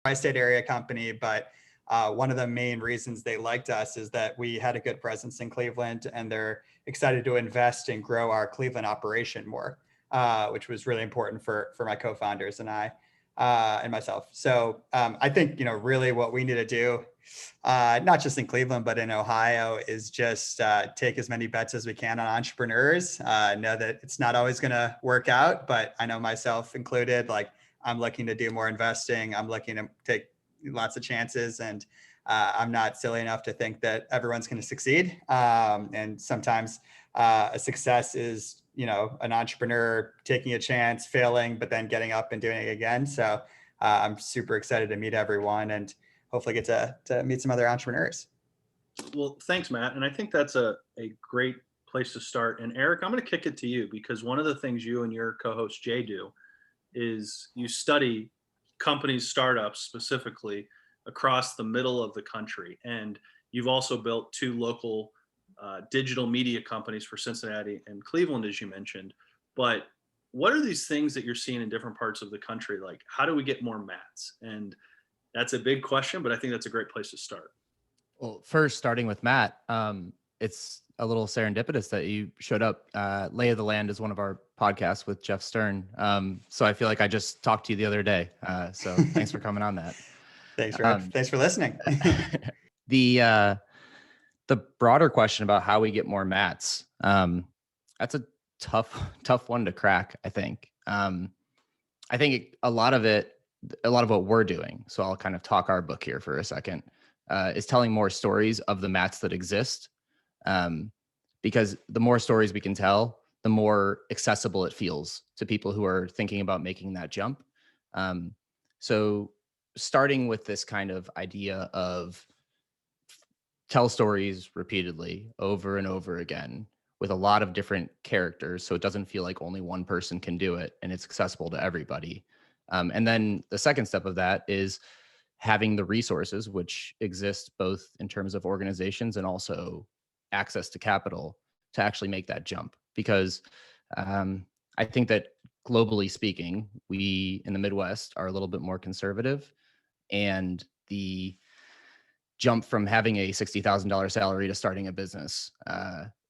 tri-state area company, but one of the main reasons they liked us is that we had a good presence in Cleveland, and they're excited to invest and grow our Cleveland operation more, which was really important for my co-founders and I and myself. So I think, really what we need to do, not just in Cleveland, but in Ohio, is just take as many bets as we can on entrepreneurs. Know that it's not always going to work out, but I know myself included, like I'm looking to do more investing. I'm looking to take lots of chances, and I'm not silly enough to think that everyone's going to succeed. And sometimes a success is, an entrepreneur taking a chance, failing, but then getting up and doing it again. So I'm super excited to meet everyone and hopefully get to meet some other entrepreneurs. Well, thanks, Matt. And I think that's a great place to start. And Eric, I'm going to kick it to you, because one of the things you and your co-host Jay do is you study companies, startups specifically across the middle of the country. And you've also built two local digital media companies for Cincinnati and Cleveland, as you mentioned. But what are these things that you're seeing in different parts of the country? Like, how do we get more Matts? And that's a big question, but I think that's a great place to start. Well, first, starting with Matt, it's a little serendipitous that you showed up. Lay of the Land is one of our podcasts with Jeff Stern. So I feel like I just talked to you the other day. So thanks for coming on that. Thanks for listening. The broader question about how we get more Matts, that's a tough one to crack, I think. I think a lot of what we're doing, so I'll kind of talk our book here for a second, is telling more stories of the Matts that exist. Because the more stories we can tell, the more accessible it feels to people who are thinking about making that jump. So starting with this kind of idea of tell stories repeatedly over and over again with a lot of different characters, so it doesn't feel like only one person can do it and it's accessible to everybody. And then the second step of that is having the resources, which exist both in terms of organizations and also access to capital, to actually make that jump. Because I think that globally speaking, we in the Midwest are a little bit more conservative, and the jump from having a $60,000 salary to starting a business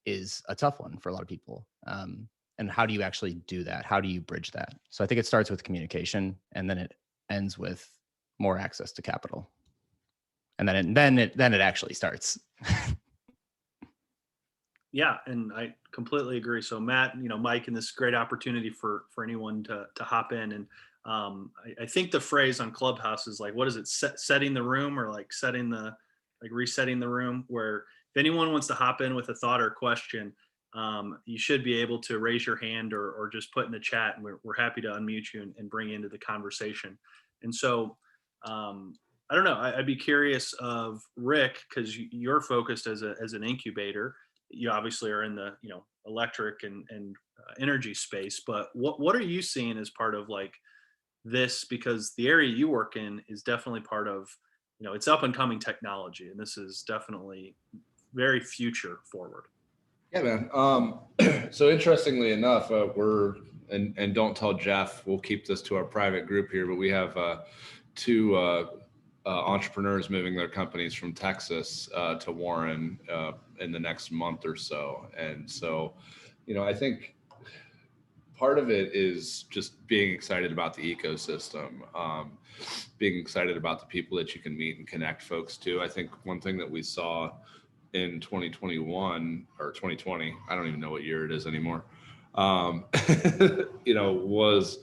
is a tough one for a lot of people. And how do you actually do that? How do you bridge that? So I think it starts with communication, and then it ends with more access to capital, and then it actually starts. Yeah, and I completely agree. So Matt, Mike, and this great opportunity for anyone to hop in. And I think the phrase on Clubhouse is like, what is it? Setting the room, or like resetting the room, where if anyone wants to hop in with a thought or question, you should be able to raise your hand or just put in the chat, and we're happy to unmute you and bring you into the conversation. And so I don't know, I'd be curious of Rick, because you're focused as an incubator. You obviously are in the electric and energy space, but what are you seeing as part of like this? Because the area you work in is definitely part of it's up and coming technology, and this is definitely very future forward. Yeah, man. So interestingly enough, we're and don't tell Jeff, we'll keep this to our private group here, but we have two entrepreneurs moving their companies from Texas to Warren in the next month or so. And so, I think part of it is just being excited about the ecosystem, being excited about the people that you can meet and connect folks to. I think one thing that we saw in 2021 or 2020, I don't even know what year it is anymore, was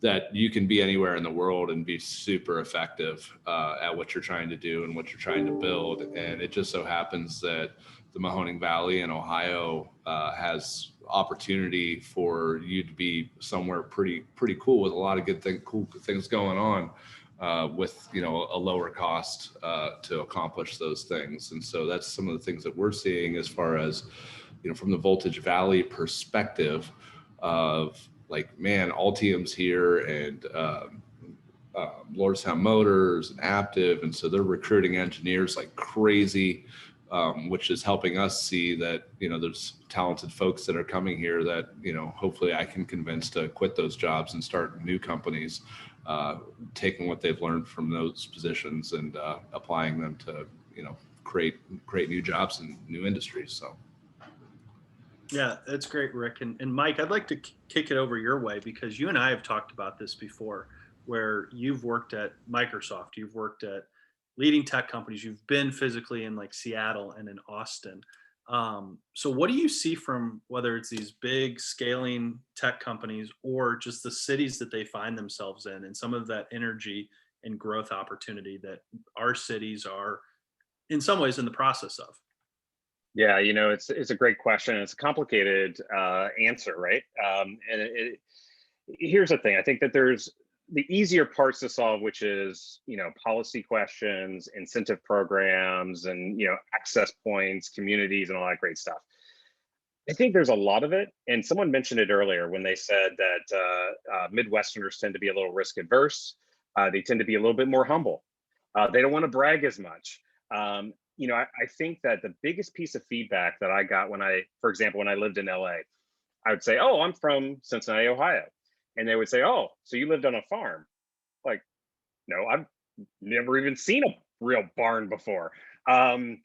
that you can be anywhere in the world and be super effective at what you're trying to do and what you're trying to build. And it just so happens that the Mahoning Valley in Ohio has opportunity for you to be somewhere pretty cool with a lot of cool things going on with a lower cost to accomplish those things. And so that's some of the things that we're seeing as far as from the Voltage Valley perspective of like, man, Altium's here and Lordstown Motors and Aptiv. And so they're recruiting engineers like crazy, which is helping us see that, there's talented folks that are coming here that, hopefully I can convince to quit those jobs and start new companies taking what they've learned from those positions and applying them to, create new jobs and new industries. So. Yeah, that's great, Rick. And Mike, I'd like to kick it over your way because you and I have talked about this before, where you've worked at Microsoft, you've worked at leading tech companies, you've been physically in like Seattle and in Austin. So what do you see from whether it's these big scaling tech companies or just the cities that they find themselves in and some of that energy and growth opportunity that our cities are in some ways in the process of? Yeah, it's a great question. It's a complicated answer, right? Here's the thing. I think that there's the easier parts to solve, which is, policy questions, incentive programs, and, access points, communities, and all that great stuff. I think there's a lot of it. And someone mentioned it earlier when they said that Midwesterners tend to be a little risk adverse. They tend to be a little bit more humble. They don't want to brag as much. I think that the biggest piece of feedback that I got for example, when I lived in LA, I would say, oh, I'm from Cincinnati, Ohio. And they would say, oh, so you lived on a farm? Like, no, I've never even seen a real barn before. I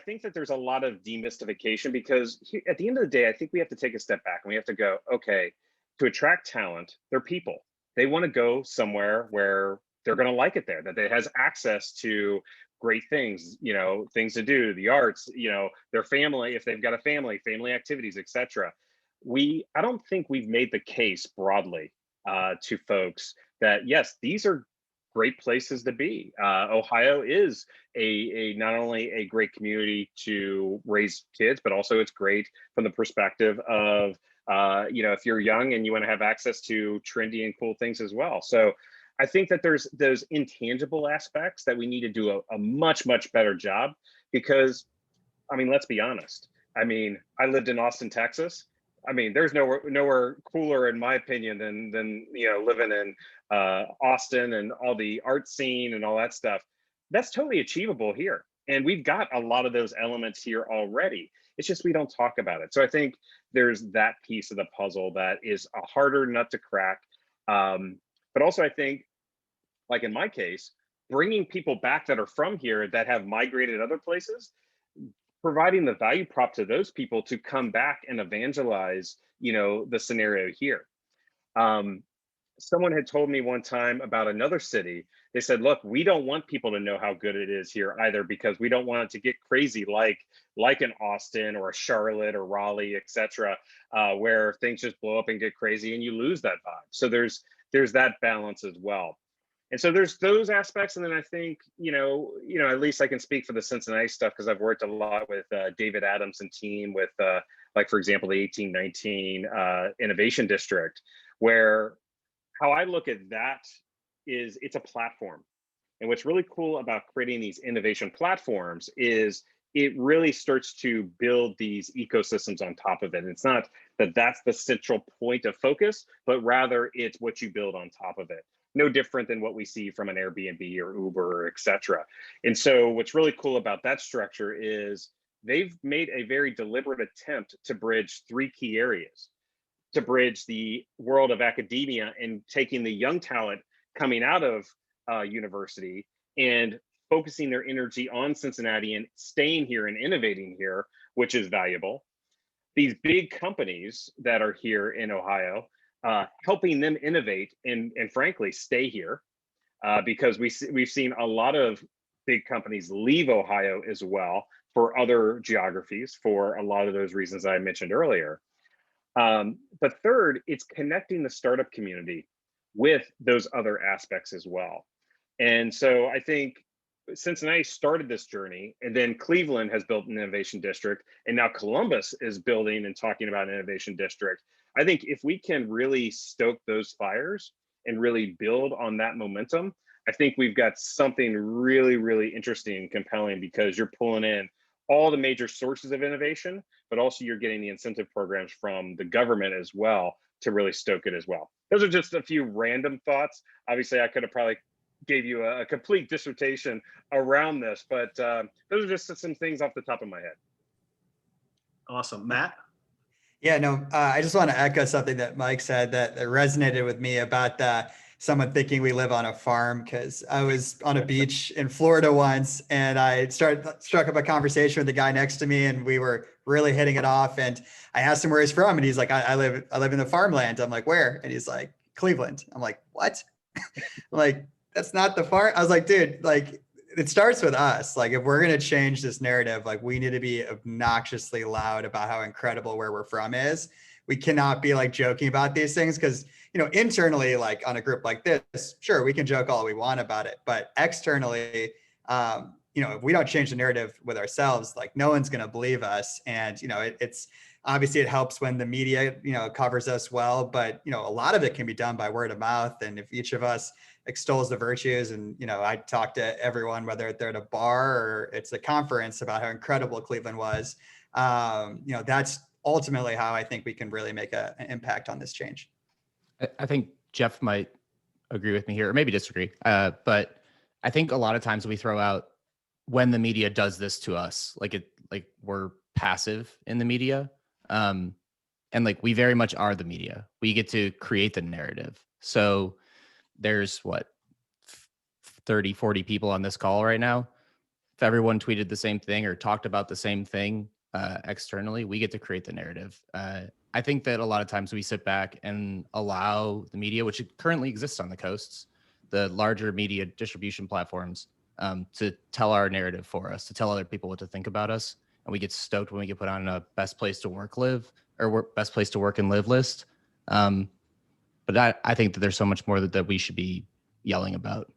think that there's a lot of demystification because at the end of the day, I think we have to take a step back and we have to go, okay, to attract talent, they're people. They want to go somewhere where they're going to like it there, that it has access to great things, things to do, the arts, their family, if they've got a family activities, etc. I don't think we've made the case broadly to folks that yes, these are great places to be. Ohio is a not only a great community to raise kids, but also it's great from the perspective of if you're young and you want to have access to trendy and cool things as well. So I think that there's those intangible aspects that we need to do a much, much better job because, let's be honest. I lived in Austin, Texas. There's nowhere cooler, in my opinion, than living in Austin and all the art scene and all that stuff. That's totally achievable here. And we've got a lot of those elements here already. It's just we don't talk about it. So I think there's that piece of the puzzle that is a harder nut to crack. But also I think, like in my case, bringing people back that are from here that have migrated other places, providing the value prop to those people to come back and evangelize, the scenario here. Someone had told me one time about another city. They said, look, we don't want people to know how good it is here either because we don't want it to get crazy like in Austin or Charlotte or Raleigh, etc., where things just blow up and get crazy and you lose that vibe. So there's that balance as well. And so there's those aspects. And then I think, at least I can speak for the Cincinnati stuff because I've worked a lot with David Adams and team with, for example, the 1819 Innovation District, where how I look at that is it's a platform. And what's really cool about creating these innovation platforms is it really starts to build these ecosystems on top of it. And it's not that that's the central point of focus, but rather it's what you build on top of it. No different than what we see from an Airbnb or Uber, et cetera. And so what's really cool about that structure is they've made a very deliberate attempt to bridge three key areas, to bridge the world of academia and taking the young talent coming out of university and focusing their energy on Cincinnati and staying here and innovating here, which is valuable. These big companies that are here in Ohio, helping them innovate and frankly stay here, because we've seen a lot of big companies leave Ohio as well for other geographies for a lot of those reasons I mentioned earlier. But third, it's connecting the startup community with those other aspects as well. And so I think Cincinnati started this journey, and then Cleveland has built an innovation district, and now Columbus is building and talking about an innovation district. I think if we can really stoke those fires and really build on that momentum, I think we've got something really, really interesting and compelling because you're pulling in all the major sources of innovation, but also you're getting the incentive programs from the government as well to really stoke it as well. Those are just a few random thoughts. Obviously, I could have probably gave you a complete dissertation around this, but those are just some things off the top of my head. Awesome. Matt? Yeah, no, I just want to echo something that Mike said that resonated with me about someone thinking we live on a farm, because I was on a beach in Florida once and I struck up a conversation with the guy next to me and we were really hitting it off. And I asked him where he's from and he's like, I live in the farmland. I'm like, where? And he's like, Cleveland. I'm like, what? I'm like, that's not the farm. I was like, dude, like, it starts with us. Like, if we're going to change this narrative, like, we need to be obnoxiously loud about how incredible where we're from is. We cannot be like joking about these things because, internally, like on a group like this, sure, we can joke all we want about it, but externally, if we don't change the narrative with ourselves, like no one's going to believe us. And, it's obviously it helps when the media, covers us well, but, a lot of it can be done by word of mouth. And if each of us extols the virtues, and, I talk to everyone, whether they're at a bar or it's a conference, about how incredible Cleveland was, that's ultimately how I think we can really make an impact on this change. I think Jeff might agree with me here, or maybe disagree. But I think a lot of times we throw out when the media does this to us, like we're passive in the media. And like we very much are the media. We get to create the narrative. So there's 30, 40 people on this call right now. If everyone tweeted the same thing or talked about the same thing externally, we get to create the narrative. I think that a lot of times we sit back and allow the media, which currently exists on the coasts, the larger media distribution platforms, to tell our narrative for us, to tell other people what to think about us. And we get stoked when we get put on a best place to work, best place to work and live list. But I think that there's so much more that we should be yelling about.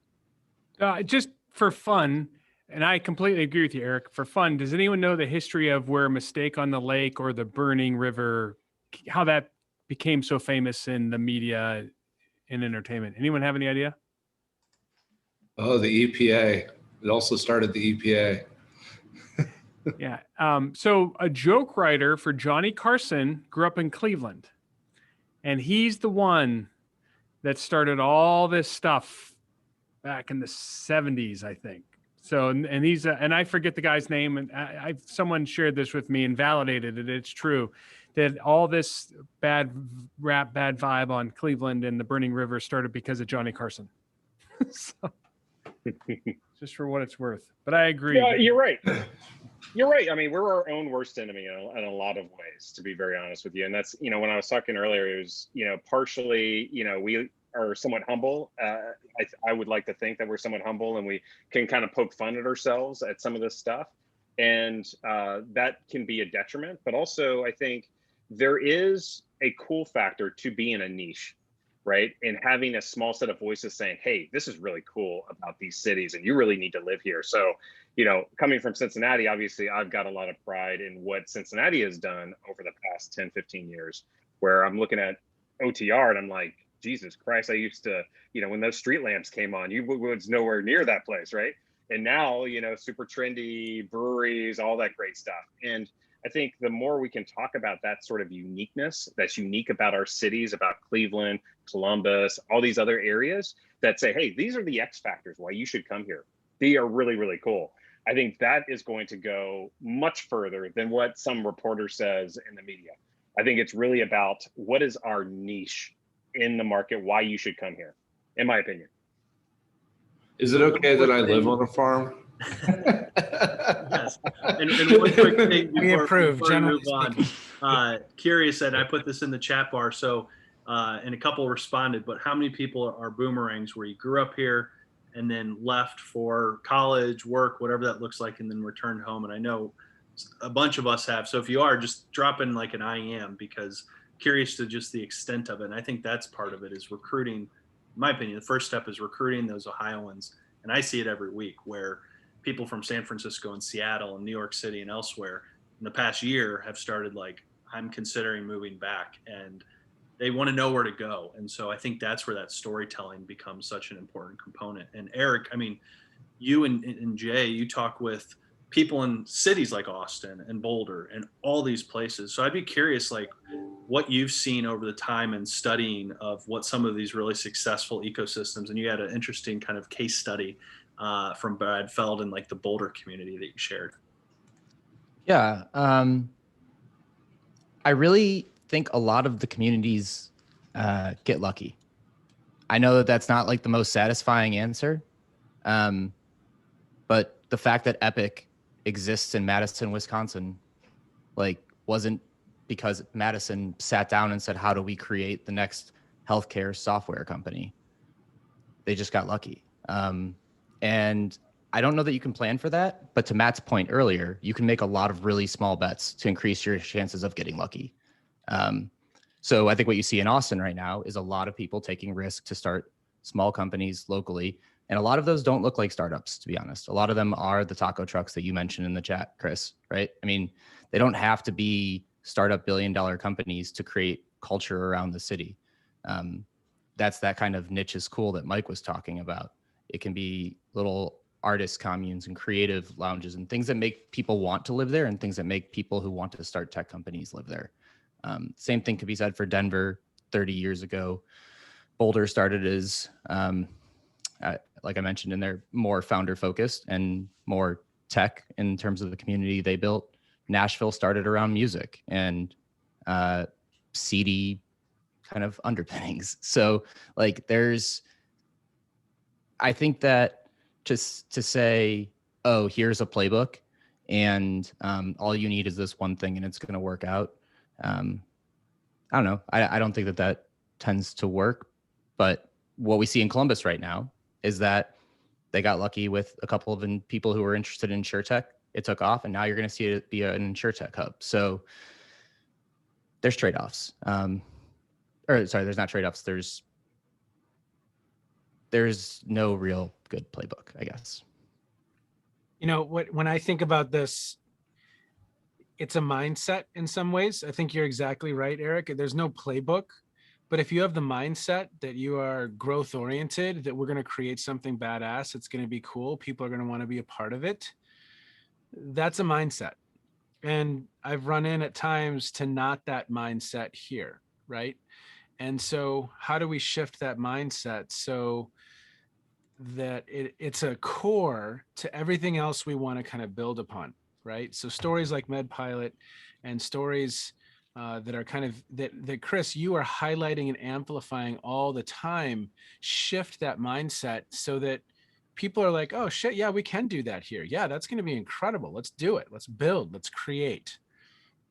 Just for fun, and I completely agree with you, Eric, for fun, does anyone know the history of where Mistake on the Lake or the Burning River, how that became so famous in the media and entertainment? Anyone have any idea? Oh, the EPA. It also started the EPA. Yeah. So a joke writer for Johnny Carson grew up in Cleveland, and he's the one that started all this stuff back in the 70s, I think. So, and he's, and I forget the guy's name, and someone shared this with me and validated it. It's true that all this bad rap, bad vibe on Cleveland and the Burning River started because of Johnny Carson. So, just for what it's worth. But I agree. Yeah, you're right. You're right. I mean, we're our own worst enemy in a lot of ways, to be very honest with you. And that's, when I was talking earlier, it was, partially, we are somewhat humble. I would like to think that we're somewhat humble and we can kind of poke fun at ourselves at some of this stuff. And that can be a detriment. But also, I think there is a cool factor to be in a niche, right? And having a small set of voices saying, hey, this is really cool about these cities and you really need to live here. So, coming from Cincinnati, obviously, I've got a lot of pride in what Cincinnati has done over the past 10, 15 years, where I'm looking at OTR and I'm like, Jesus Christ, I used to, when those street lamps came on, you was nowhere near that place, right? And now, super trendy breweries, all that great stuff. And I think the more we can talk about that sort of uniqueness that's unique about our cities, about Cleveland, Columbus, all these other areas that say, hey, these are the X factors why you should come here. They are really, really cool. I think that is going to go much further than what some reporter says in the media. I think it's really about what is our niche in the market, why you should come here, in my opinion. Is it okay that I live on a farm? Yes. And one quick thing before we move on. Curious that I put this in the chat bar. So, and a couple responded, but how many people are boomerangs where you grew up here and then left for college, work, whatever that looks like, and then returned home? And I know a bunch of us have. So if you are, just drop in like an I am, because curious to just the extent of it. And I think that's part of it is recruiting. In my opinion, the first step is recruiting those Ohioans. And I see it every week where people from San Francisco and Seattle and New York City and elsewhere in the past year have started like, I'm considering moving back, and they want to know where to go. And so I think that's where that storytelling becomes such an important component. And Eric, I mean, you and Jay, you talk with people in cities like Austin and Boulder and all these places. So I'd be curious, like what you've seen over the time and studying of what some of these really successful ecosystems, and you had an interesting kind of case study from Brad Feld and like the Boulder community that you shared. Yeah. I really think a lot of the communities get lucky. I know that that's not like the most satisfying answer, but the fact that Epic exists in Madison, Wisconsin, like wasn't because Madison sat down and said, how do we create the next healthcare software company? They just got lucky. And I don't know that you can plan for that, but to Matt's point earlier, you can make a lot of really small bets to increase your chances of getting lucky. So I think what you see in Austin right now is a lot of people taking risk to start small companies locally. And a lot of those don't look like startups, to be honest. A lot of them are the taco trucks that you mentioned in the chat, Chris, right? I mean, they don't have to be startup billion-dollar companies to create culture around the city. That's that kind of niche is cool that Mike was talking about. It can be little artist communes and creative lounges and things that make people want to live there and things that make people who want to start tech companies live there. Same thing could be said for Denver 30 years ago. Boulder started as, like I mentioned, and they're more founder focused and more tech in terms of the community they built. Nashville started around music and seedy kind of underpinnings. So like I think that just to say, oh, here's a playbook and all you need is this one thing and it's going to work out. I don't know. I don't think that tends to work, but what we see in Columbus right now is that they got lucky with a couple of people who were interested in InsurTech. It took off, and now you're going to see it be an InsurTech hub. So there's trade-offs. There's not trade-offs. There's no real good playbook, I guess. You know, when I think about this, it's a mindset in some ways. I think you're exactly right, Eric. There's no playbook. But if you have the mindset that you are growth oriented, that we're going to create something badass, it's going to be cool, people are going to want to be a part of it, that's a mindset. And I've run in at times to not that mindset here, right? And so how do we shift that mindset so that it's a core to everything else we want to kind of build upon, right? So stories like MedPilot and stories that are kind of that Chris, you are highlighting and amplifying all the time, shift that mindset so that people are like, oh shit, yeah, we can do that here. Yeah, that's going to be incredible. Let's do it. Let's build, let's create.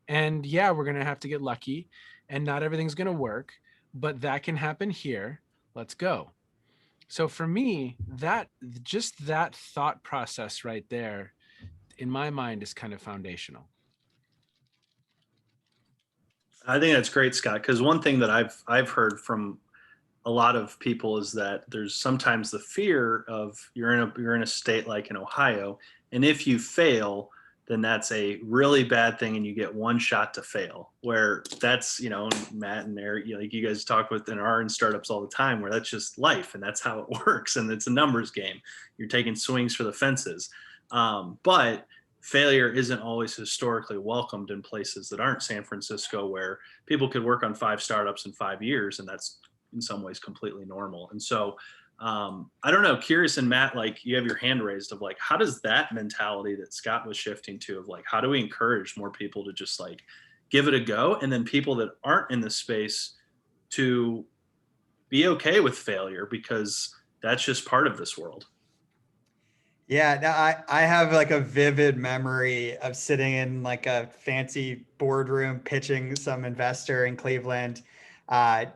And yeah, we're going to have to get lucky and not everything's going to work, but that can happen here. Let's go. So for me, that thought process right there, in my mind, is kind of foundational. I think that's great, Scott, because one thing that I've heard from a lot of people is that there's sometimes the fear of you're in a state like in Ohio, and if you fail, then that's a really bad thing, and you get one shot to fail. Where that's, Matt and Eric, like you guys talk with in startups all the time, where that's just life and that's how it works, and it's a numbers game. You're taking swings for the fences, but failure isn't always historically welcomed in places that aren't San Francisco, where people could work on 5 startups in 5 years, and that's in some ways completely normal. And so I don't know, curious, and Matt, like you have your hand raised of like, how does that mentality that Scott was shifting to of like, how do we encourage more people to just like give it a go? And then people that aren't in the space to be okay with failure, because that's just part of this world. Yeah, no, I have like a vivid memory of sitting in like a fancy boardroom pitching some investor in Cleveland,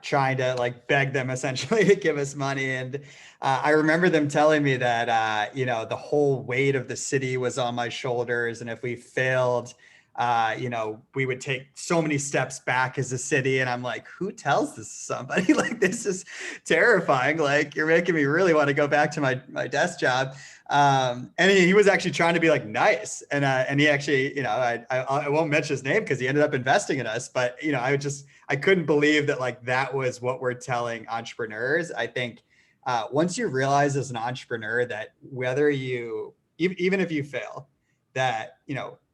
trying to like beg them essentially to give us money. And I remember them telling me that, the whole weight of the city was on my shoulders. And if we failed, we would take so many steps back as a city. And I'm like, who tells this to somebody? Like, this is terrifying. Like, you're making me really want to go back to my desk job. And he was actually trying to be like nice. And he actually, I won't mention his name because he ended up investing in us, but, I couldn't believe that like, that was what we're telling entrepreneurs. I think once you realize as an entrepreneur that whether even if you fail, that,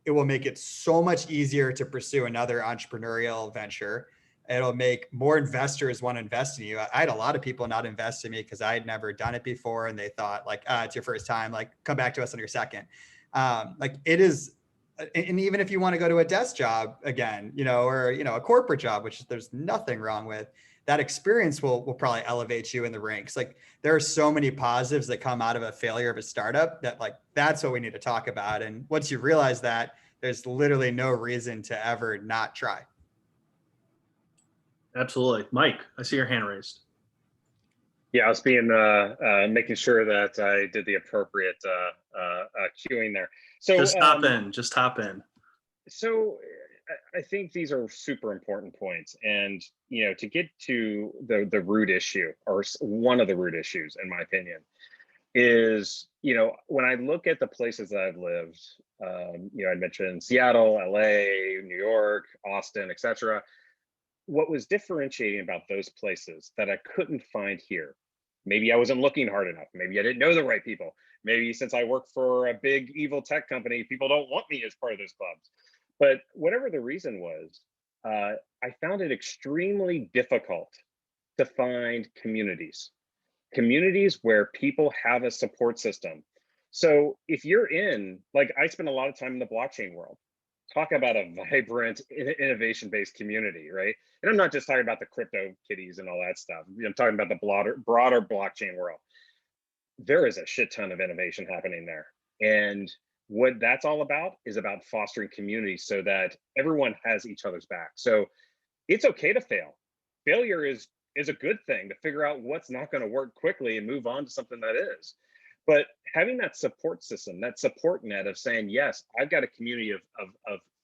it will make it so much easier to pursue another entrepreneurial venture. It'll make more investors want to invest in you. I had a lot of people not invest in me because I had never done it before. And they thought like, it's your first time, like come back to us on your second. Like it is and even if you want to go to a desk job again, or, a corporate job, which there's nothing wrong with, that experience will probably elevate you in the ranks. Like, there are so many positives that come out of a failure of a startup that, like, that's what we need to talk about. And once you realize that, there's literally no reason to ever not try. Absolutely. Mike, I see your hand raised. Yeah, I was making sure that I did the appropriate queuing there. So just hop in. So I think these are super important points, and to get to the root issue, or one of the root issues, in my opinion, is when I look at the places that I've lived, I mentioned Seattle, LA, New York, Austin, etc. What was differentiating about those places that I couldn't find here? Maybe I wasn't looking hard enough. Maybe I didn't know the right people. Maybe since I work for a big evil tech company, people don't want me as part of those clubs. But whatever the reason was, I found it extremely difficult to find communities where people have a support system. So if you're like, I spend a lot of time in the blockchain world. Talk about a vibrant, innovation-based community, right? And I'm not just talking about the crypto kitties and all that stuff. I'm talking about the broader blockchain world. There is a shit ton of innovation happening there. And what that's all about is about fostering communities so that everyone has each other's back. So it's okay to fail. Failure is a good thing, to figure out what's not going to work quickly and move on to something that is. But having that support system, that support net of saying, yes, I've got a community of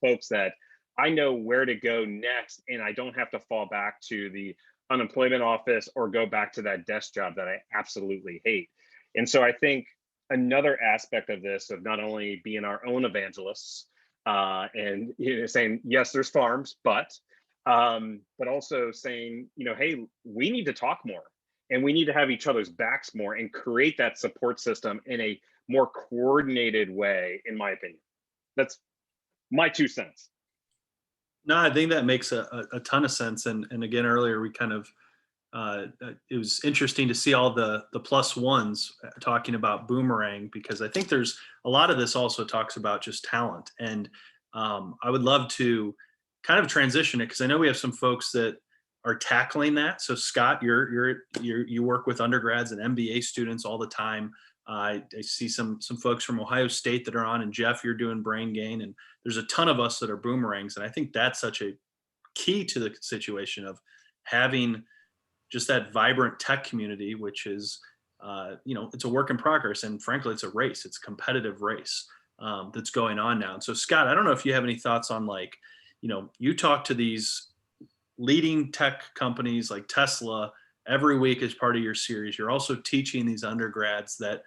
folks that I know where to go next, and I don't have to fall back to the unemployment office or go back to that desk job that I absolutely hate. And so I think another aspect of this, of not only being our own evangelists and saying, yes, there's farms, but also saying, hey, we need to talk more. And we need to have each other's backs more and create that support system in a more coordinated way, in my opinion. That's my 2 cents. No, I think that makes a ton of sense. And again, earlier we kind of, it was interesting to see all the plus ones talking about boomerang, because I think there's a lot of this also talks about just talent. And I would love to kind of transition it, because I know we have some folks that are tackling that. So Scott, you work with undergrads and MBA students all the time. I see some folks from Ohio State that are on, and Jeff, you're doing brain gain, and there's a ton of us that are boomerangs. And I think that's such a key to the situation of having just that vibrant tech community, which is, it's a work in progress. And frankly, it's a race. It's a competitive race that's going on now. And so Scott, I don't know if you have any thoughts on, like, you talk to these leading tech companies like Tesla every week as part of your series. You're also teaching these undergrads that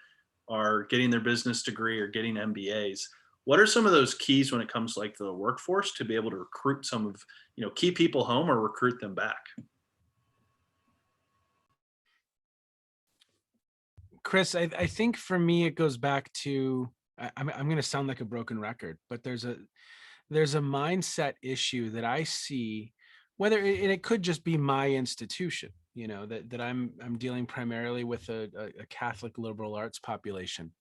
are getting their business degree or getting MBAs. What are some of those keys when it comes to, like, the workforce, to be able to recruit some of, keep people home or recruit them back? Chris, I think for me, it goes back to, I'm going to sound like a broken record, but there's a mindset issue that I see, whether it could just be my institution, that I'm dealing primarily with a Catholic liberal arts population.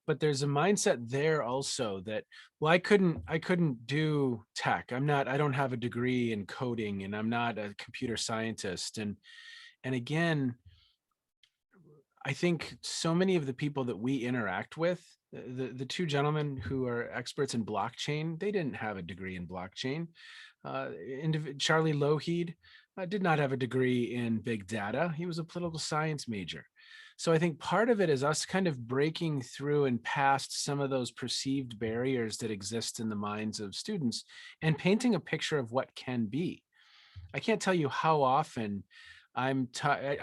But there's a mindset there also that, well, I couldn't do tech. I don't have a degree in coding, and I'm not a computer scientist. And again, I think so many of the people that we interact with, the 2 gentlemen who are experts in blockchain, they didn't have a degree in blockchain. Charlie Lougheed did not have a degree in big data. He was a political science major. So I think part of it is us kind of breaking through and past some of those perceived barriers that exist in the minds of students and painting a picture of what can be. I can't tell you how often I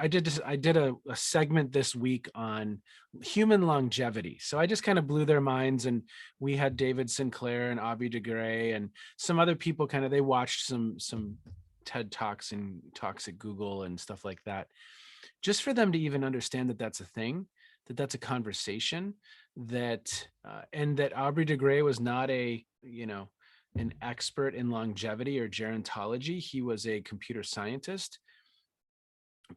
did a segment this week on human longevity. So I just kind of blew their minds, and we had David Sinclair and Aubrey de Grey and some other people they watched some TED Talks and talks at Google and stuff like that, just for them to even understand that that's a thing, that that's a conversation, that and that Aubrey de Grey was not an expert in longevity or gerontology. He was a computer scientist.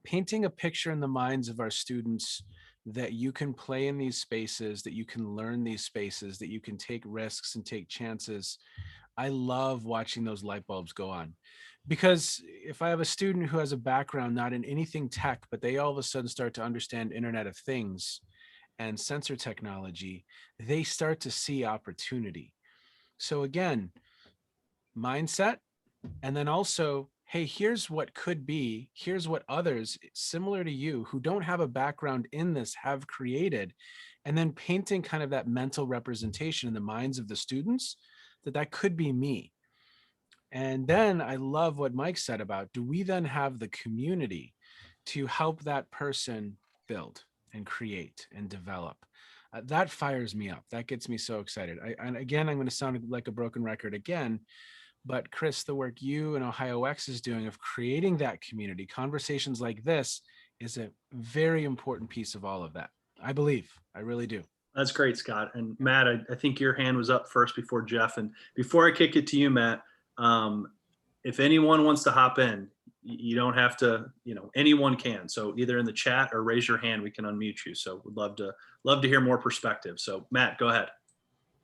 Painting a picture in the minds of our students that you can play in these spaces, that you can learn these spaces, that you can take risks and take chances. I love watching those light bulbs go on, because if I have a student who has a background not in anything tech, but they all of a sudden start to understand Internet of Things and sensor technology, they start to see opportunity. So again, mindset, and then also, hey, here's what could be, here's what others similar to you who don't have a background in this have created, and then painting kind of that mental representation in the minds of the students that that could be me. And then I love what Mike said about, do we then have the community to help that person build and create and develop? That fires me up. That gets me so excited. And again, I'm going to sound like a broken record again, but Chris, the work you and Ohio X is doing of creating that community, conversations like this is a very important piece of all of that. I believe, I really do. That's great, Scott. And Matt, I think your hand was up first before Jeff. And before I kick it to you, Matt, if anyone wants to hop in, you don't have to, anyone can. So either in the chat or raise your hand, we can unmute you. So we'd love to hear more perspective. So Matt, go ahead.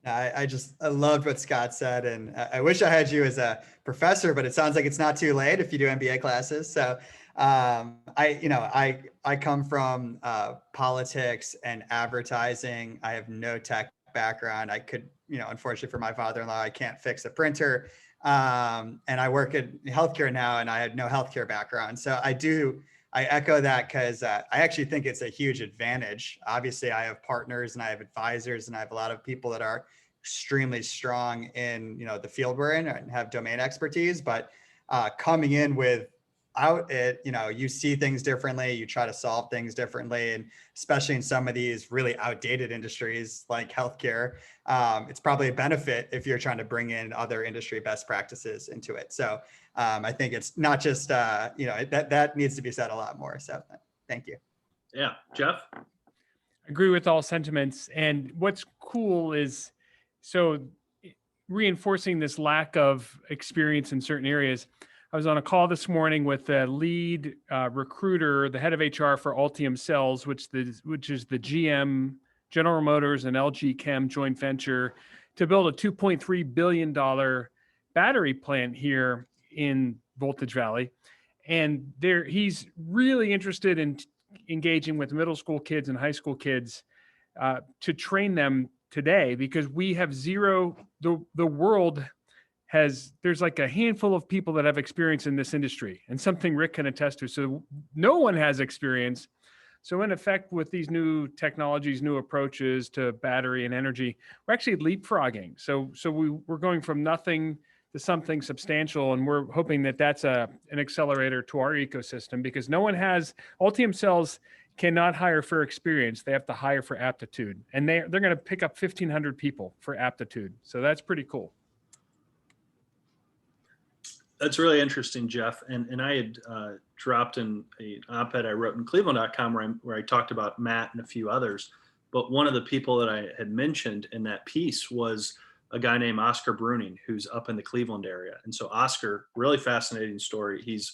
I loved what Scott said, and I wish I had you as a professor, but it sounds like it's not too late if you do MBA classes. So I come from politics and advertising. I have no tech background. I could, unfortunately for my father-in-law, I can't fix a printer. And I work in healthcare now, and I had no healthcare background. So I echo that because I actually think it's a huge advantage. Obviously, I have partners and I have advisors and I have a lot of people that are extremely strong in the field we're in and have domain expertise. But coming in without it, you see things differently. You try to solve things differently, and especially in some of these really outdated industries like healthcare, it's probably a benefit if you're trying to bring in other industry best practices into it. So I think it's not just, that needs to be said a lot more. So thank you. Yeah. Jeff? I agree with all sentiments. And what's cool is, so reinforcing this lack of experience in certain areas. I was on a call this morning with the lead recruiter, the head of HR for Altium Cells, which is the GM, General Motors, and LG Chem joint venture to build a $2.3 billion battery plant here in Voltage Valley. And he's really interested in engaging with middle school kids and high school kids to train them today, because we have the world there's like a handful of people that have experience in this industry, and something Rick can attest to. So no one has experience. So in effect, with these new technologies, new approaches to battery and energy, we're actually leapfrogging. So we're going from nothing to something substantial, and we're hoping that that's an accelerator to our ecosystem, because Altium Cells cannot hire for experience. They have to hire for aptitude, and they're going to pick up 1,500 people for aptitude. So that's pretty cool. That's really interesting, Jeff. And I had dropped in an op-ed I wrote in Cleveland.com where I talked about Matt and a few others. But one of the people that I had mentioned in that piece was a guy named Oscar Bruning, who's up in the Cleveland area. And so Oscar, really fascinating story. He's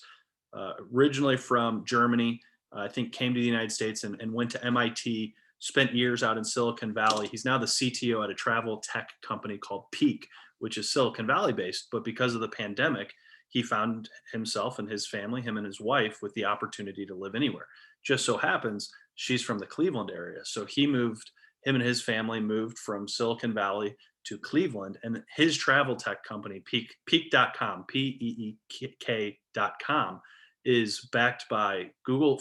originally from Germany, I think came to the United States and went to MIT, spent years out in Silicon Valley. He's now the CTO at a travel tech company called Peak, which is Silicon Valley based. But because of the pandemic, he found himself and his family, him and his wife, with the opportunity to live anywhere. Just so happens she's from the Cleveland area. So him and his family moved from Silicon Valley to Cleveland, and his travel tech company, Peek.com, Peek.com, is backed by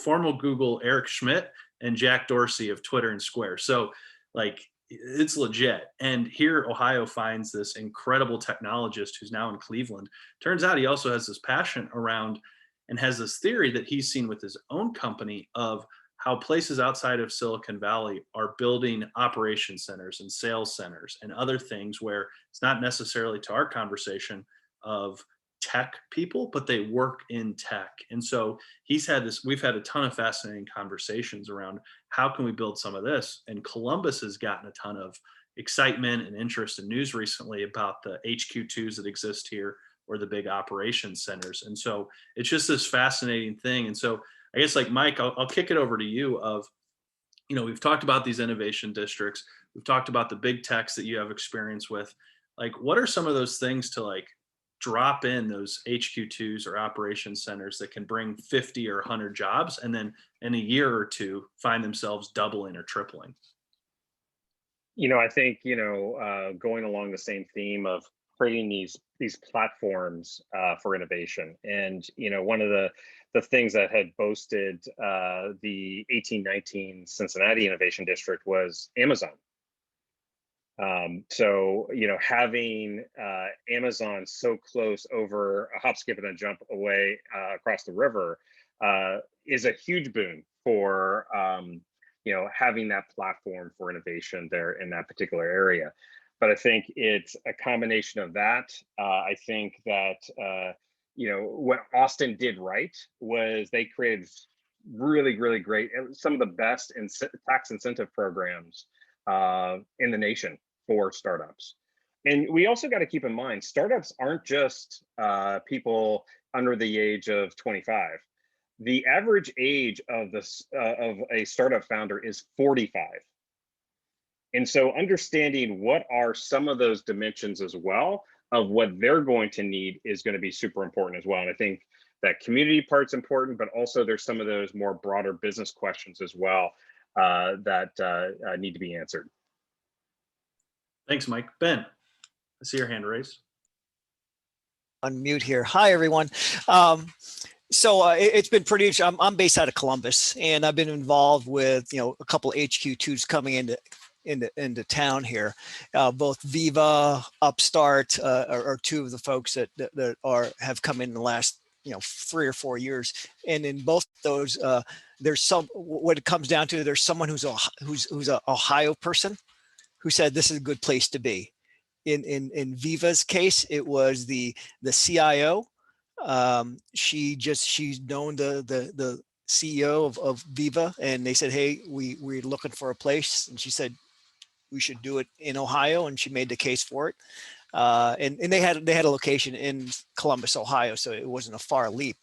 former Google Eric Schmidt and Jack Dorsey of Twitter and Square. So it's legit. And here Ohio finds this incredible technologist who's now in Cleveland. Turns out he also has this passion around and has this theory that he's seen with his own company of how places outside of Silicon Valley are building operation centers and sales centers and other things where it's not necessarily to our conversation of tech people, but they work in tech. And so we've had a ton of fascinating conversations around how can we build some of this. And Columbus has gotten a ton of excitement and interest and news recently about the HQ2s that exist here, or the big operations centers. And so it's just this fascinating thing. And so I guess Mike, I'll kick it over to you of we've talked about these innovation districts. We've talked about the big techs that you have experience with. Like, what are some of those things to like drop in those HQ2s or operations centers that can bring 50 or 100 jobs, and then in a year or two find themselves doubling or tripling? I think, going along the same theme of creating these platforms for innovation. And, one of the things that had boasted the 1819 Cincinnati Innovation District was Amazon. So, having Amazon so close, over a hop, skip, and a jump away across the river is a huge boon for, having that platform for innovation there in that particular area. But I think it's a combination of that. I think that, what Austin did right was they created really, really great, some of the best tax incentive programs in the nation for startups. And we also got to keep in mind, startups aren't just people under the age of 25. The average age of a startup founder is 45. And so understanding what are some of those dimensions as well of what they're going to need is going to be super important as well. And I think that community part's important, but also there's some of those more broader business questions as well that need to be answered. Thanks, Mike. Ben, I see your hand raised. Unmute here. Hi, everyone. So it's been pretty interesting. I'm based out of Columbus, and I've been involved with a couple of HQ2s coming into town here. Both Viva, Upstart are two of the folks that have come in the last 3 or 4 years. And in both those, there's what it comes down to. There's someone who's an Ohio person who said this is a good place to be. In Viva's case, it was the CIO. She's known the CEO of Viva, and they said, hey, we're looking for a place, and she said we should do it in Ohio, and she made the case for it. And they had a location in Columbus, Ohio, so it wasn't a far leap.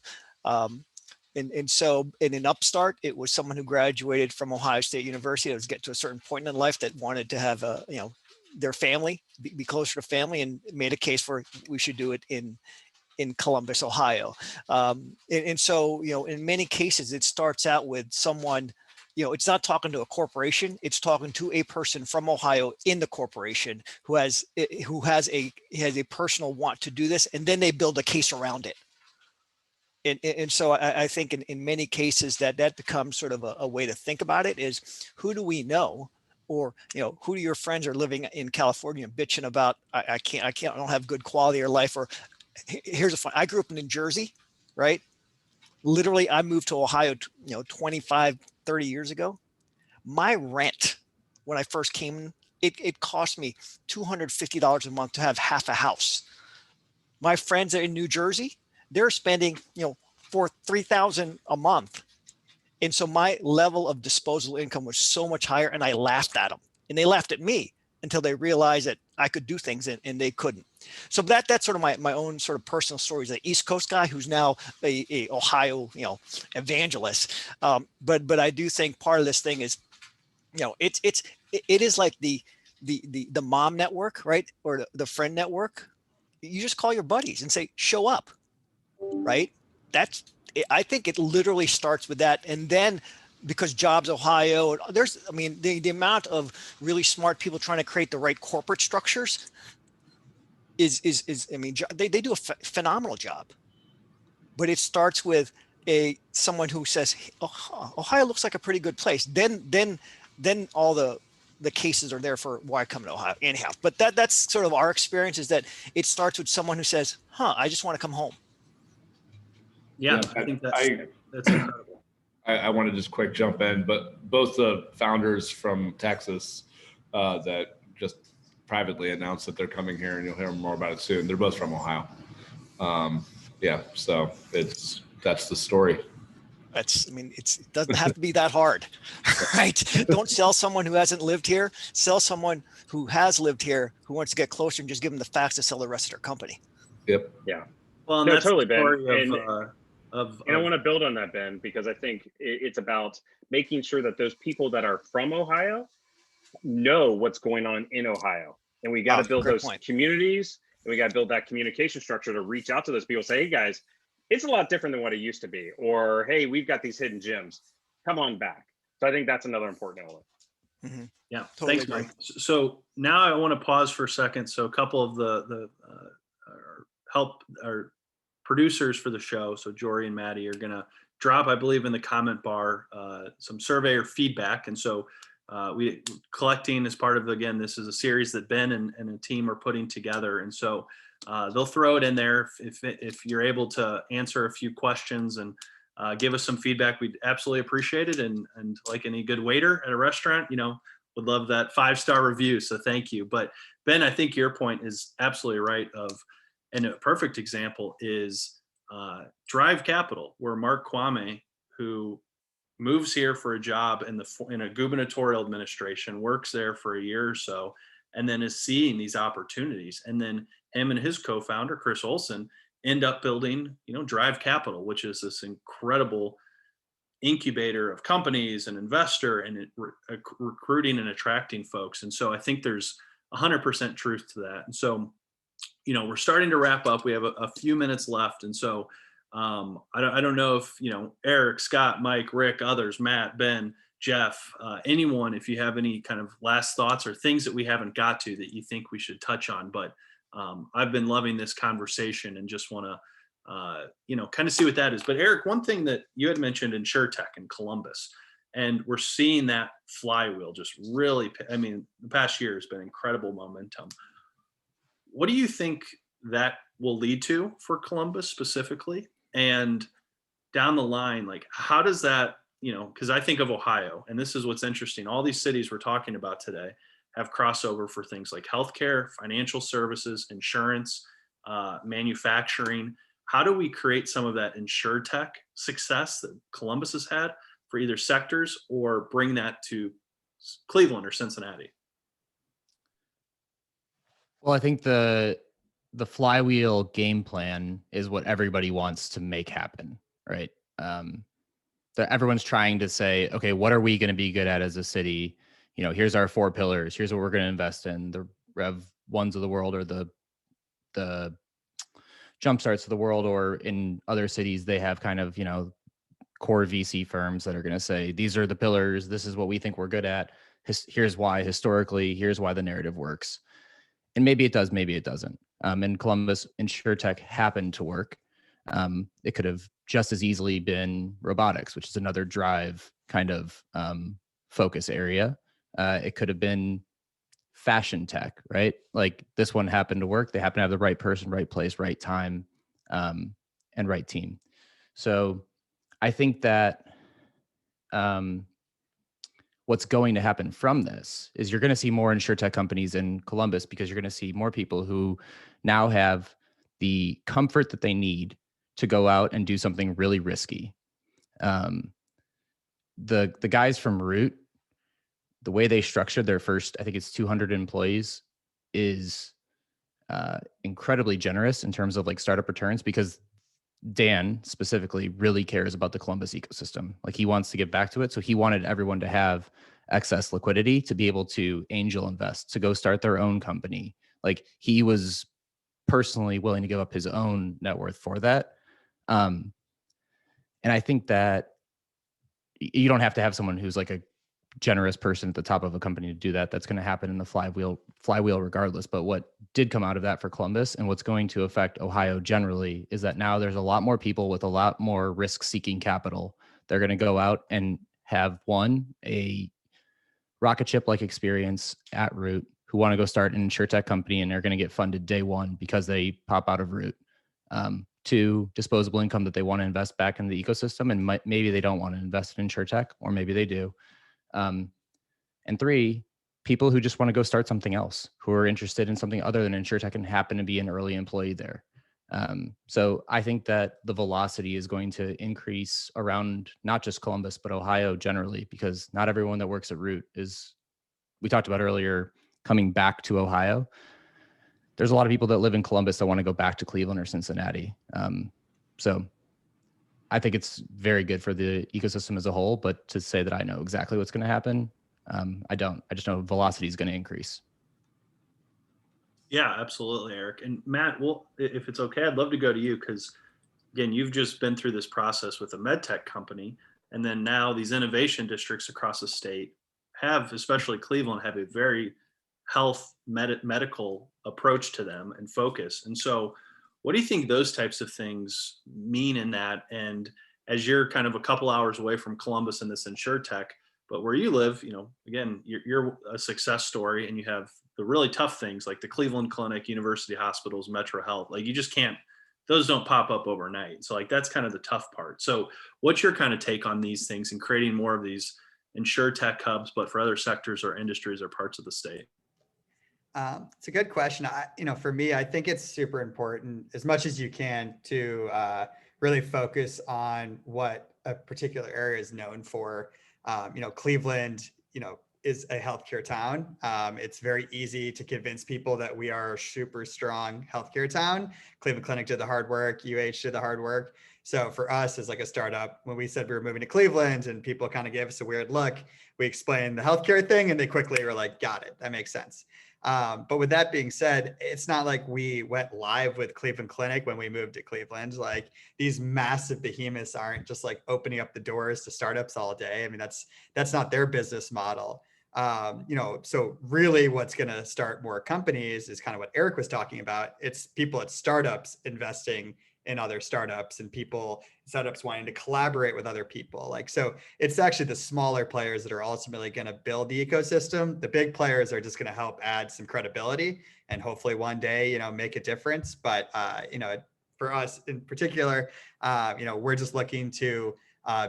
And so in Upstart, it was someone who graduated from Ohio State University that was getting to a certain point in life that wanted to have their family, be closer to family, and made a case for we should do it in Columbus, Ohio. And so, in many cases, it starts out with someone, it's not talking to a corporation, it's talking to a person from Ohio in the corporation who has a personal want to do this, and then they build a case around it. And so I think in many cases that becomes sort of a way to think about it is, who do we know? Or, who do your friends are living in California bitching about, I don't have good quality of life? Or here's a fun, I grew up in New Jersey, right? Literally, I moved to Ohio, 25, 30 years ago. My rent when I first came, it cost me $250 a month to have half a house. My friends are in New Jersey, they're spending, for $3,000 a month. And so my level of disposable income was so much higher, and I laughed at them, and they laughed at me until they realized that I could do things and they couldn't. So that's sort of my own sort of personal story as an East Coast guy who's now a Ohio, evangelist. But I do think part of this thing is, it is like the mom network, right? Or the friend network. You just call your buddies and say, show up, right? I think it literally starts with that. And then, because Jobs Ohio, the amount of really smart people trying to create the right corporate structures is they do a phenomenal job. But it starts with someone who says, oh, Ohio looks like a pretty good place. Then all the cases are there for why come to Ohio anyhow. But that's sort of our experience, is that it starts with someone who says, I just want to come home. Yeah, I think that's incredible. I want to just quick jump in, but both the founders from Texas that just privately announced that they're coming here, and you'll hear more about it soon, they're both from Ohio. So that's the story. It doesn't have to be that hard, right? Don't sell someone who hasn't lived here. Sell someone who has lived here, who wants to get closer, and just give them the facts to sell the rest of their company. Yep. Yeah. Well, and No, that's totally, the story Ben. And I want to build on that, Ben, because I think it's about making sure that those people that are from Ohio know what's going on in Ohio. And we got to build those communities, and we got to build that communication structure to reach out to those people, say, hey guys, it's a lot different than what it used to be. Or, hey, we've got these hidden gems. Come on back. So I think that's another important element. Mm-hmm. Yeah. Totally Thanks, Mike. So now I want to pause for a second. So a couple of the our producers for the show, so Jory and Maddie, are going to drop, I believe, in the comment bar some survey or feedback. And so we collecting as part of, again, this is a series that Ben and a team are putting together. And so they'll throw it in there if you're able to answer a few questions and give us some feedback. We'd absolutely appreciate it. And like any good waiter at a restaurant, would love that 5-star review. So thank you. But Ben, I think your point is absolutely right. And a perfect example is Drive Capital, where Mark Kwame, who moves here for a job in a gubernatorial administration, works there for a year or so, and then is seeing these opportunities. And then him and his co-founder, Chris Olson, end up building, Drive Capital, which is this incredible incubator of companies and investor and recruiting and attracting folks. And so I think there's 100% truth to that. And so, we're starting to wrap up. We have a few minutes left. And so I don't know if, Eric, Scott, Mike, Rick, others, Matt, Ben, Jeff, anyone, if you have any kind of last thoughts or things that we haven't got to that you think we should touch on. But I've been loving this conversation and just want to, kind of see what that is. But Eric, one thing that you had mentioned, InsurTech in Columbus, and we're seeing that flywheel just really, the past year has been incredible momentum. What do you think that will lead to for Columbus specifically? And down the line, like, how does that, because I think of Ohio, and this is what's interesting. All these cities we're talking about today have crossover for things like healthcare, financial services, insurance, manufacturing. How do we create some of that InsurTech success that Columbus has had for either sectors, or bring that to Cleveland or Cincinnati? Well, I think the flywheel game plan is what everybody wants to make happen, right? Everyone's trying to say, okay, what are we going to be good at as a city? Here's our 4 pillars. Here's what we're going to invest in. The Rev ones of the world, or the Jumpstarts of the world, or in other cities, they have kind of, core VC firms that are going to say, these are the pillars. This is what we think we're good at. Here's why historically, here's why the narrative works. And maybe it does, maybe it doesn't. In Columbus, InsurTech happened to work. It could have just as easily been robotics, which is another Drive kind of focus area. It could have been fashion tech, right? Like, this one happened to work. They happen to have the right person, right place, right time, and right team. So I think that what's going to happen from this is you're going to see more InsurTech companies in Columbus, because you're going to see more people who now have the comfort that they need to go out and do something really risky. The guys from Root, the way they structured their first, I think it's 200 employees, is incredibly generous in terms of like startup returns, because Dan specifically really cares about the Columbus ecosystem. Like, he wants to give back to it. So he wanted everyone to have excess liquidity to be able to angel invest, to go start their own company. Like, he was personally willing to give up his own net worth for that. And I think that you don't have to have someone who's like a generous person at the top of a company to do that. That's going to happen in the flywheel regardless. But what did come out of that for Columbus, and what's going to affect Ohio generally, is that now there's a lot more people with a lot more risk-seeking capital. They're going to go out and have a rocket ship-like experience at Root, who want to go start an InsurTech company, and they're going to get funded day one because they pop out of Root. 2, disposable income that they want to invest back in the ecosystem, and maybe they don't want to invest in InsurTech, or maybe they do. And 3, people who just want to go start something else, who are interested in something other than InsurTech and happen to be an early employee there. So I think that the velocity is going to increase around not just Columbus, but Ohio generally, because not everyone that works at Root is, we talked about earlier, coming back to Ohio. There's a lot of people that live in Columbus that want to go back to Cleveland or Cincinnati. So I think it's very good for the ecosystem as a whole, but to say that I know exactly what's going to happen, I don't. I just know velocity is going to increase. Yeah, absolutely, Eric. And Matt, well, if it's okay, I'd love to go to you because, again, you've just been through this process with a med tech company, and then now these innovation districts across the state have, especially Cleveland, have a very medical approach to them and focus. And so, what do you think those types of things mean in that? And as you're kind of a couple hours away from Columbus and this InsurTech, but where you live, again, you're a success story, and you have the really tough things like the Cleveland Clinic, university hospitals, Metro Health. Like you just can't, those don't pop up overnight. So like that's kind of the tough part. So what's your kind of take on these things and creating more of these InsurTech hubs, but for other sectors or industries or parts of the state? It's a good question. For me, I think it's super important as much as you can to really focus on what a particular area is known for. Cleveland, is a healthcare town. It's very easy to convince people that we are a super strong healthcare town. Cleveland Clinic did the hard work, UH did the hard work. So for us as like a startup, when we said we were moving to Cleveland and people kind of gave us a weird look, we explained the healthcare thing and they quickly were like, got it, that makes sense. But with that being said, it's not like we went live with Cleveland Clinic when we moved to Cleveland. Like these massive behemoths aren't just like opening up the doors to startups all day. I mean, that's not their business model. So really what's going to start more companies is kind of what Eric was talking about. It's people at startups investing in other startups and startups wanting to collaborate with other people. So it's actually the smaller players that are ultimately going to build the ecosystem. The big players are just going to help add some credibility and hopefully one day, make a difference. But, for us in particular, we're just looking to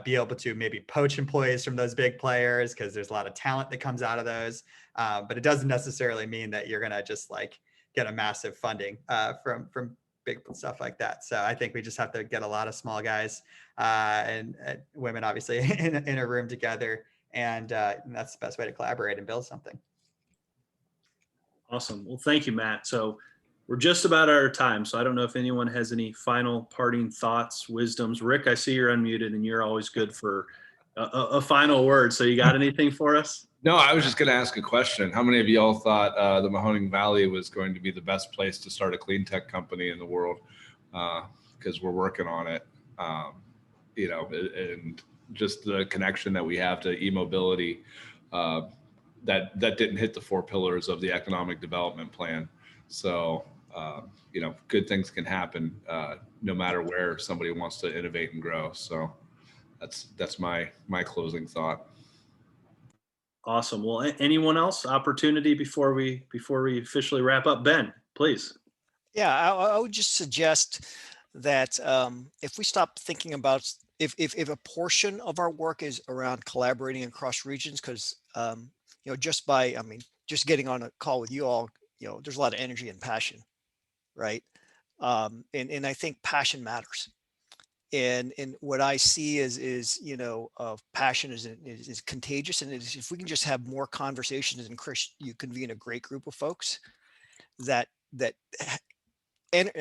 be able to maybe poach employees from those big players because there's a lot of talent that comes out of those. But it doesn't necessarily mean that you're going to just like get a massive funding from big stuff like that. So I think we just have to get a lot of small guys and women, obviously, in a room together. And that's the best way to collaborate and build something. Awesome. Well, thank you, Matt. So we're just about out of time. So I don't know if anyone has any final parting thoughts, wisdoms. Rick, I see you're unmuted and you're always good for a final word. So you got anything for us? No, I was just going to ask a question. How many of y'all thought the Mahoning Valley was going to be the best place to start a clean tech company in the world? Because we're working on it, and just the connection that we have to e-mobility that didn't hit the 4 pillars of the economic development plan. So, good things can happen no matter where somebody wants to innovate and grow. So that's my closing thought. Awesome. Well, anyone else opportunity before we officially wrap up? Ben, please. Yeah, I would just suggest that if we stop thinking about if a portion of our work is around collaborating across regions, because just getting on a call with you all, there's a lot of energy and passion, right? And I think passion matters. And what I see is passion is contagious, and if we can just have more conversations, and Chris, you convene a great group of folks and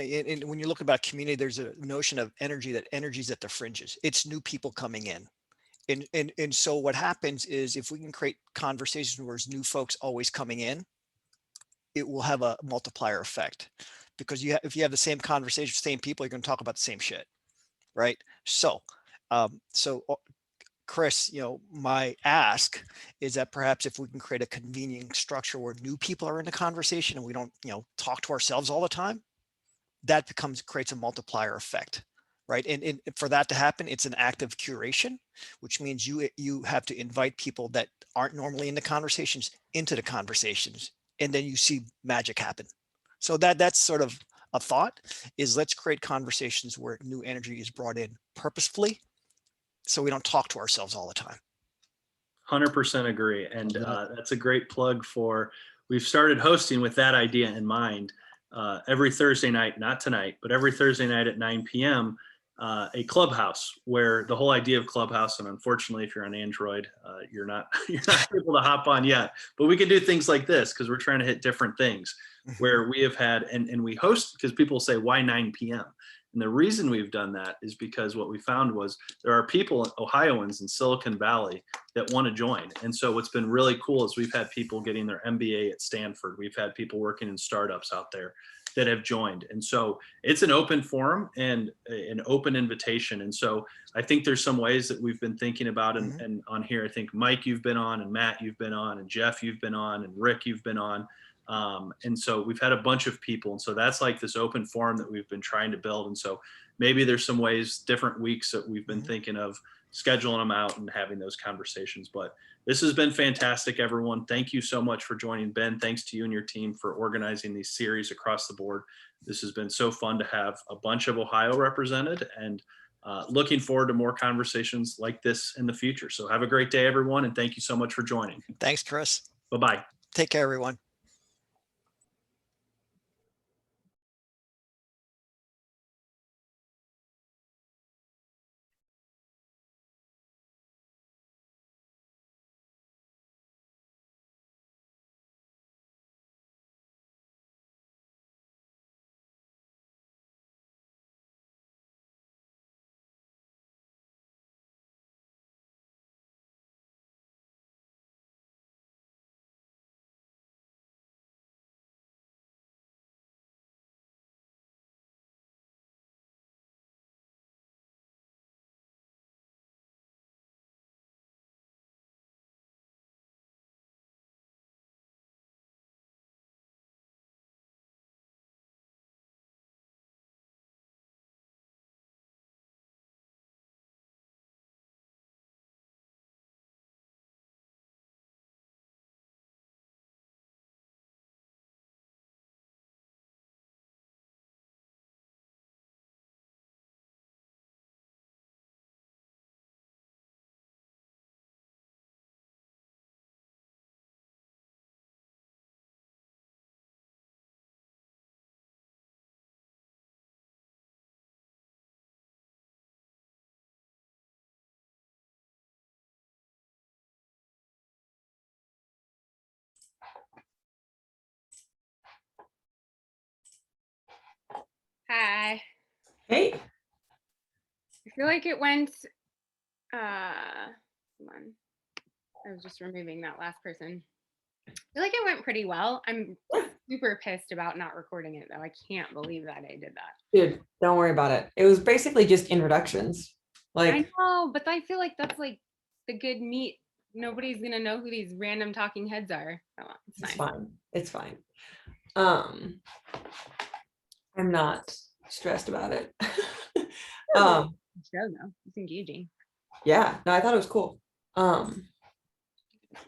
when you look about community, there's a notion of energy, that energy's at the fringes. It's new people coming in, and so what happens is if we can create conversations where there's new folks always coming in, it will have a multiplier effect, because if you have the same conversation, same people, you're going to talk about the same shit. Right. So, Chris, my ask is that perhaps if we can create a convening structure where new people are in the conversation and we don't, talk to ourselves all the time, that creates a multiplier effect. Right. And for that to happen, it's an act of curation, which means you have to invite people that aren't normally in the conversations into the conversations. And then you see magic happen. So that's sort of a thought, is let's create conversations where new energy is brought in purposefully, so we don't talk to ourselves all the time. 100% agree. And that's a great plug we've started hosting with that idea in mind. Every Thursday night, not tonight, but every Thursday night at 9 p.m., a clubhouse, where the whole idea of clubhouse, and unfortunately, if you're on Android, you're not able to hop on yet, but we can do things like this because we're trying to hit different things, where we have had, and we host, because people say, why 9 p.m.? And the reason we've done that is because what we found was there are people, Ohioans in Silicon Valley, that want to join. And so what's been really cool is we've had people getting their MBA at Stanford. We've had people working in startups out there that have joined. And so it's an open forum and an open invitation. And so I think there's some ways that we've been thinking about, and on here, I think Mike, you've been on, and Matt, you've been on, and Jeff, you've been on, and Rick, you've been on. And so we've had a bunch of people. And so that's like this open forum that we've been trying to build. And so maybe there's some ways, different weeks that we've been thinking of scheduling them out and having those conversations. But this has been fantastic, everyone. Thank you so much for joining. Ben, thanks to you and your team for organizing these series across the board. This has been so fun to have a bunch of Ohio represented, and looking forward to more conversations like this in the future. So have a great day, everyone. And thank you so much for joining. Thanks, Chris. Bye-bye. Take care, everyone. Hi. Hey. I feel like it went, come on. I was just removing that last person. I feel like it went pretty well. I'm super pissed about not recording it though. I can't believe that I did that. Dude, don't worry about it. It was basically just introductions. I Like, know, but I feel like that's like the good meat. Nobody's gonna know who these random talking heads are. Oh, it's it's fine. fine. It's fine. I'm not stressed about it. Show though. It's engaging. Yeah, no, I thought it was cool.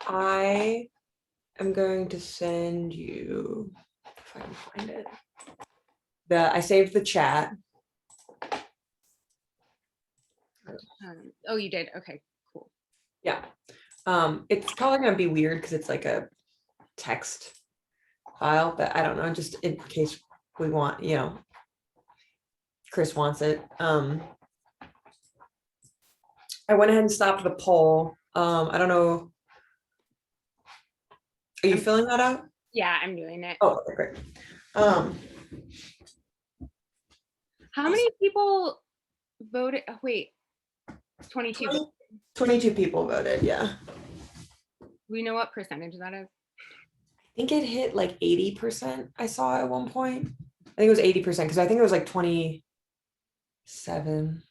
I am going to send you, if I can find it. I saved the chat. Oh, you did? Okay, cool. Yeah. It's probably gonna be weird because it's like a text file, but I don't know, just in case we want, Chris wants it. I went ahead and stopped the poll. I don't know. Are you filling that out? Yeah, I'm doing it. Oh, okay, great. How many people voted? Oh, wait, 22. 22 people voted, yeah. We know what percentage that is? I think it hit like 80%, I saw at one point. I think it was 80% because I think it was like 27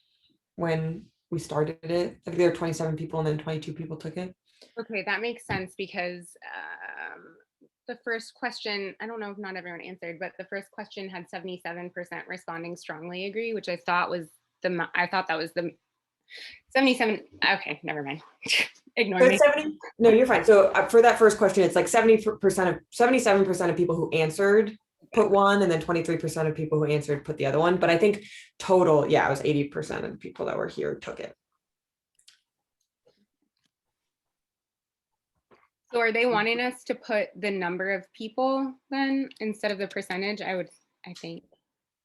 when we started it. I think there were 27 people and then 22 people took it. Okay, that makes sense because the first question, I don't know if not everyone answered, but the first question had 77% responding strongly agree, which I thought was that was the 77. Okay, never mind. Ignore me. 70, no, you're fine. So for that first question, it's like 77% of people who answered put one, and then 23% of people who answered put the other one. But I think total, yeah, it was 80% of the people that were here took it. So are they wanting us to put the number of people then instead of the percentage? I think.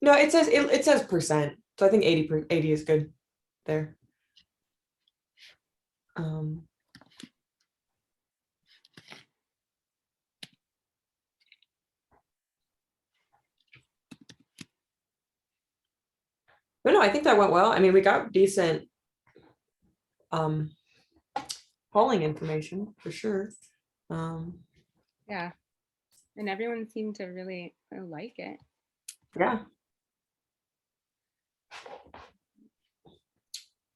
No, it says percent. So I think 80 is good there. But no, I think that went well. I mean, we got decent polling information for sure. Yeah. And everyone seemed to really like it. Yeah.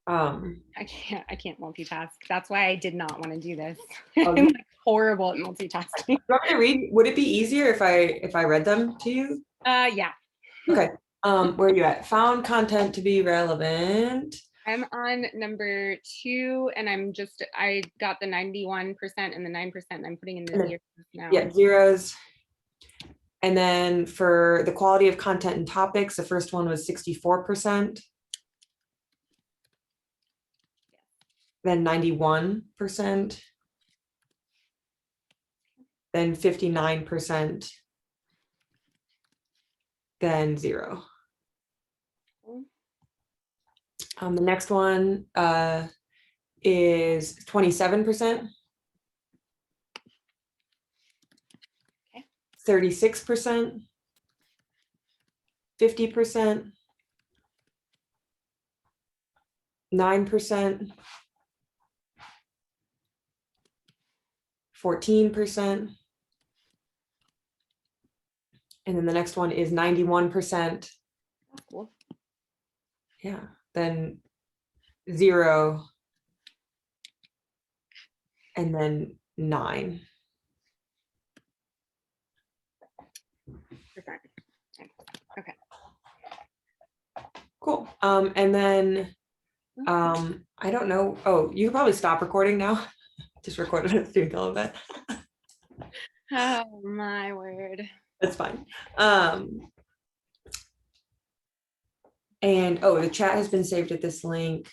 I can't multitask. That's why I did not want to do this. Oh, I'm like horrible at multitasking. do you want me to read? Would it be easier if I read them to you? Yeah. Okay. Where are you at? Found content to be relevant. I'm on number 2, and I got the 91% and the 9%. I'm putting in the zeros now. Yeah, zeros. And then for the quality of content and topics, the first one was 64%. Then 91%. Then 59%. Then 0. The next one is 27%. 36%. 50%. 9%. 14%. And then the next one is 91%. Cool. Yeah. Then 0. And then 9. Okay. Cool. And then I don't know. Oh, you can probably stop recording now. Just recorded it doing all of that. Oh my word. That's fine. And oh, the chat has been saved at this link.